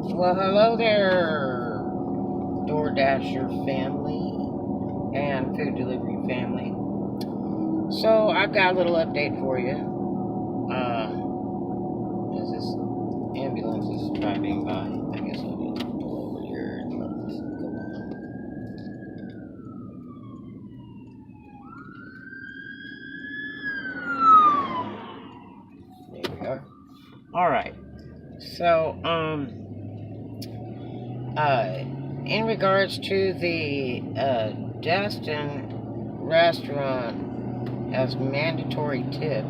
Well, hello there, DoorDasher family and food delivery family. So, I've got a little update for you. As this ambulance is driving by, I guess I'll just pull over here and let this go on. There we are. Alright. So, in regards to the Destin restaurant as mandatory tip,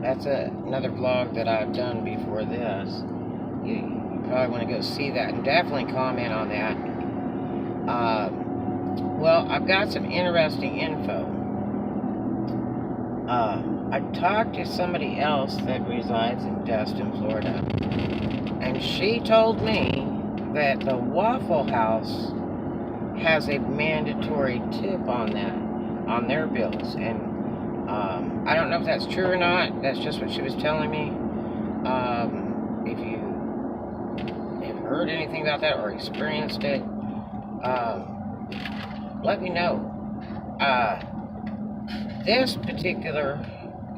that's another vlog that I've done before this. You probably want to go see that and definitely comment on that. Well, I've got some interesting info. I talked to somebody else that resides in Destin, Florida, and she told me that the Waffle House has a mandatory tip on that, on their bills, and I don't know if that's true or not. That's just what she was telling me. If you have heard anything about that or experienced it, let me know. This particular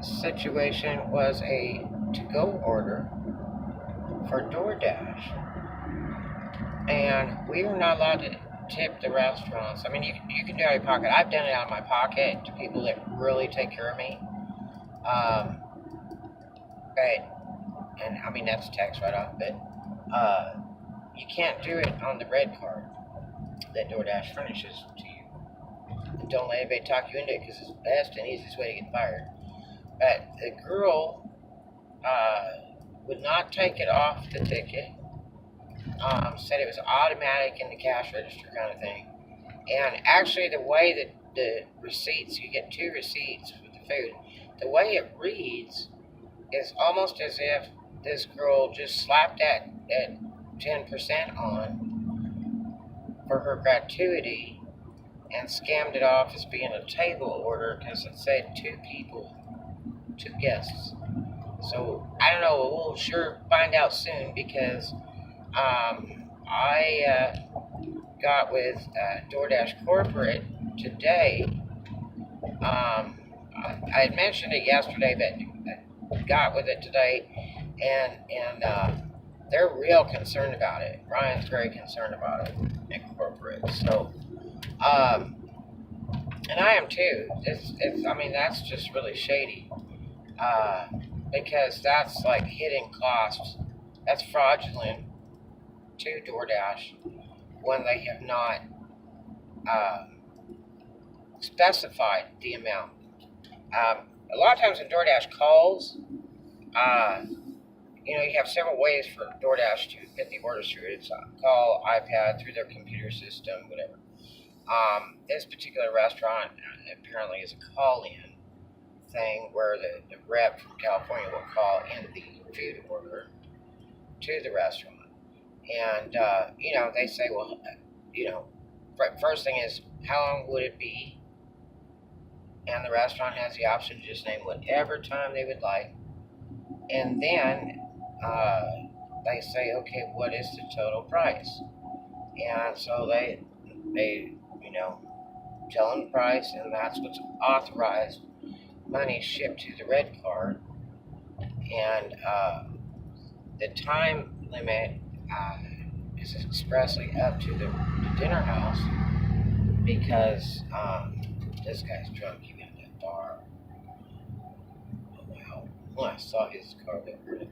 situation was a to-go order for DoorDash, and we are not allowed to tip the restaurants. I mean, you can do it out of your pocket. I've done it out of my pocket to people that really take care of me. And I mean, that's tax write-off, but you can't do it on the red card that DoorDash furnishes to you. And don't let anybody talk you into it, because it's the best and easiest way to get fired. But the girl would not take it off the ticket. Said it was automatic in the cash register kind of thing. And actually, the way that the receipts, you get 2 receipts for the food, the way it reads is almost as if this girl just slapped that 10% on for her gratuity and scammed it off as being a table order, because it said 2 people, 2 guests. So I don't know. We'll sure find out soon, because I got with DoorDash Corporate today. I had mentioned it yesterday, but I got with it today, and they're real concerned about it. Ryan's very concerned about it at corporate. So, and I am too. I mean, that's just really shady, because that's like hidden costs. That's fraudulent to DoorDash when they have not specified the amount. A lot of times when DoorDash calls, you have several ways for DoorDash to get the orders through. It's a call, iPad, through their computer system, whatever. This particular restaurant apparently is a call-in thing where the rep from California will call in the food order to the restaurant. And, they say, well, first thing is, how long would it be? And the restaurant has the option to just name whatever time they would like. And then they say, okay, what is the total price? And so they tell them the price, and that's what's authorized money shipped to the red card. And the time limit is expressly up to the dinner house, because this guy's drunk. He went to that bar. Oh, wow. When I saw his car, they heard it.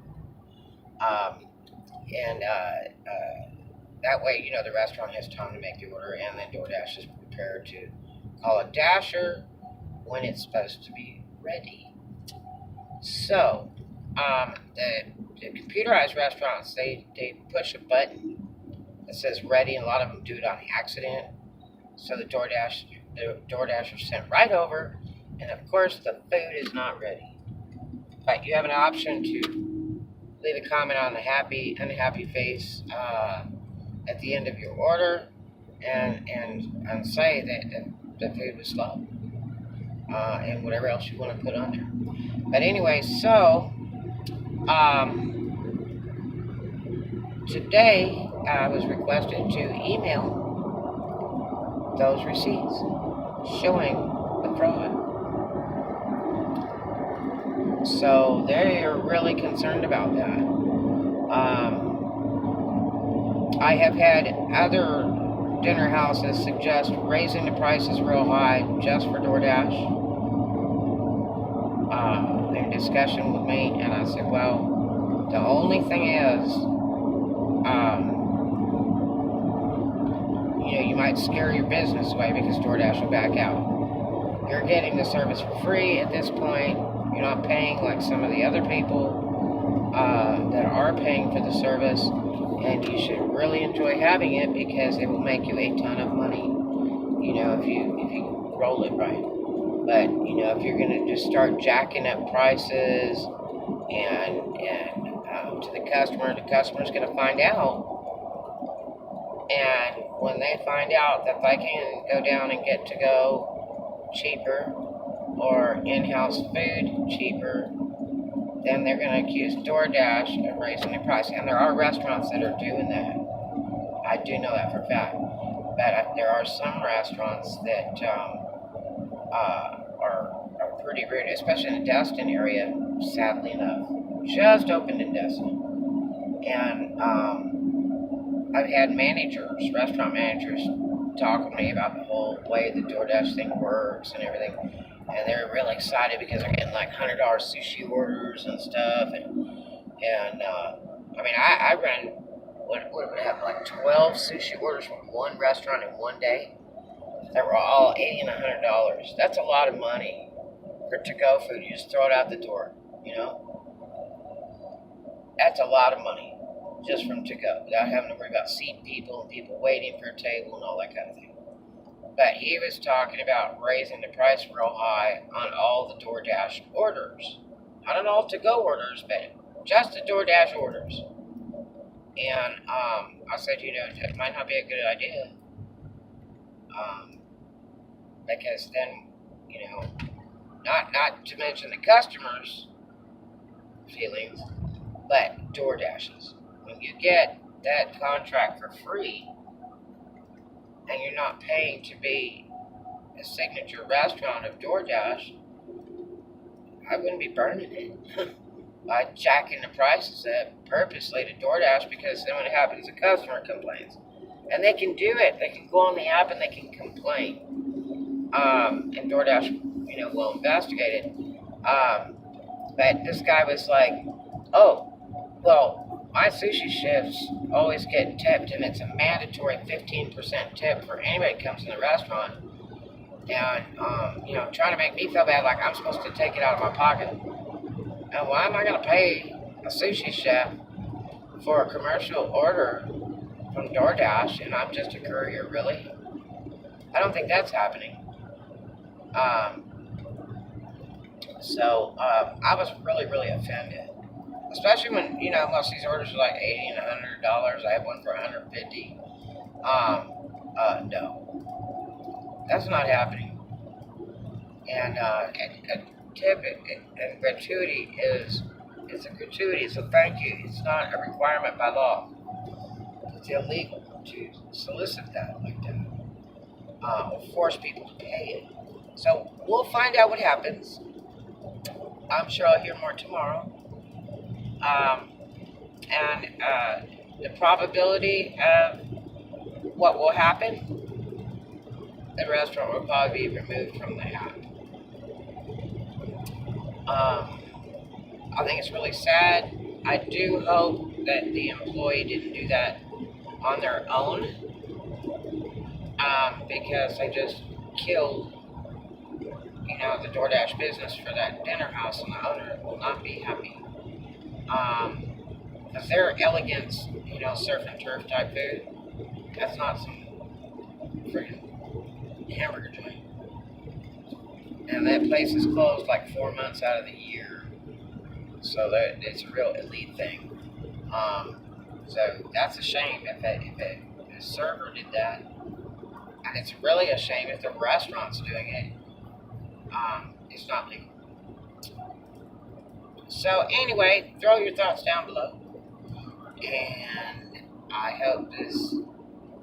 That way, the restaurant has time to make the order, and then DoorDash is prepared to call a dasher when it's supposed to be ready. So, the computerized restaurants, they push a button that says ready, and a lot of them do it on accident. So the DoorDash are sent right over, and of course the food is not ready. But you have an option to leave a comment on the happy, unhappy face at the end of your order, and say that the food was slow, and whatever else you want to put on there. But anyway, so today I was requested to email those receipts showing the fraud. So they are really concerned about that. I have had other dinner houses suggest raising the prices real high just for DoorDash. In discussion with me, and I said, well, the only thing is, you might scare your business away because DoorDash will back out. You're getting the service for free at this point. You're not paying like some of the other people that are paying for the service, and you should really enjoy having it because it will make you a ton of money, if you roll it right. But if you're gonna just start jacking up prices and to the customer's gonna find out. And when they find out that they can go down and get to go cheaper or in-house food cheaper, then they're going to accuse DoorDash of raising the price. And there are restaurants that are doing that. I do know that for a fact. But there are some restaurants that are pretty rude, especially in the Destin area, sadly enough. Just opened in Destin. And I've had restaurant managers, talk with me about the whole way the DoorDash thing works and everything. And they're really excited because they're getting like $100 sushi orders and stuff. I ran, what would it have, like 12 sushi orders from one restaurant in one day that were all $80 and $100. That's a lot of money for to-go food. You just throw it out the door, That's a lot of money just from to-go without having to worry about seating people and people waiting for a table and all that kind of thing. But he was talking about raising the price real high on all the DoorDash orders. Not on all to-go orders, but just the DoorDash orders. And I said, that might not be a good idea. Because then, not to mention the customers' feelings, but DoorDash's. When you get that contract for free, and you're not paying to be a signature restaurant of DoorDash, I wouldn't be burning it by jacking the prices up purposely to DoorDash, because then what happens, the customer complains. And they can do it. They can go on the app and they can complain. And DoorDash, will investigate it. But this guy was like, oh, well, my sushi chefs always get tipped, and it's a mandatory 15% tip for anybody that comes in the restaurant. And, trying to make me feel bad like I'm supposed to take it out of my pocket. And why am I going to pay a sushi chef for a commercial order from DoorDash and I'm just a courier, really? I don't think that's happening. I was really, really offended. Especially when, most of these orders are like $80 and $100. I have one for $150. No. That's not happening. And a tip and gratuity it's a gratuity, it's a thank you. It's not a requirement by law. It's illegal to solicit that like that. Or force people to pay it. So we'll find out what happens. I'm sure I'll hear more tomorrow. The probability of what will happen, the restaurant will probably be removed from the app. I think it's really sad. I do hope that the employee didn't do that on their own, because they just killed, the DoorDash business for that dinner house, and the owner will not be happy. Because they're elegance, surf and turf type food. That's not some freaking hamburger joint. And that place is closed like 4 months out of the year. So that it's a real elite thing. So that's a shame if a server did that. And it's really a shame if the restaurant's doing it. It's not legal. So anyway, throw your thoughts down below. And I hope this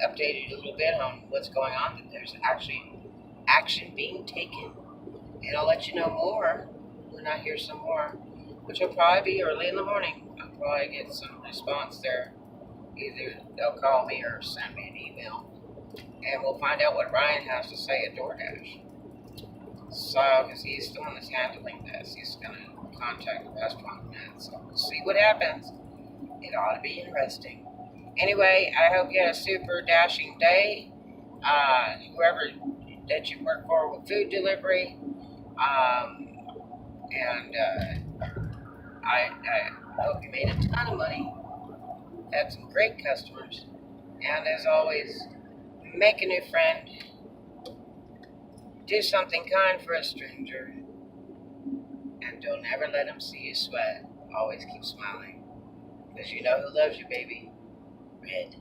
updated you a little bit on what's going on, that there's actually action being taken. And I'll let you know more when I hear some more, which will probably be early in the morning. I'll probably get some response there. Either they'll call me or send me an email. And we'll find out what Ryan has to say at DoorDash. So, because he's the one that's handling this, he's going to contact the restaurant on that. So we'll see what happens. It ought to be interesting. Anyway, I hope you had a super dashing day. Whoever that you work for with food delivery, and I hope you made a ton of money. Had some great customers, and as always, make a new friend. Do something kind for a stranger, and don't ever let them see you sweat. Always keep smiling, because you know who loves you, baby. Red.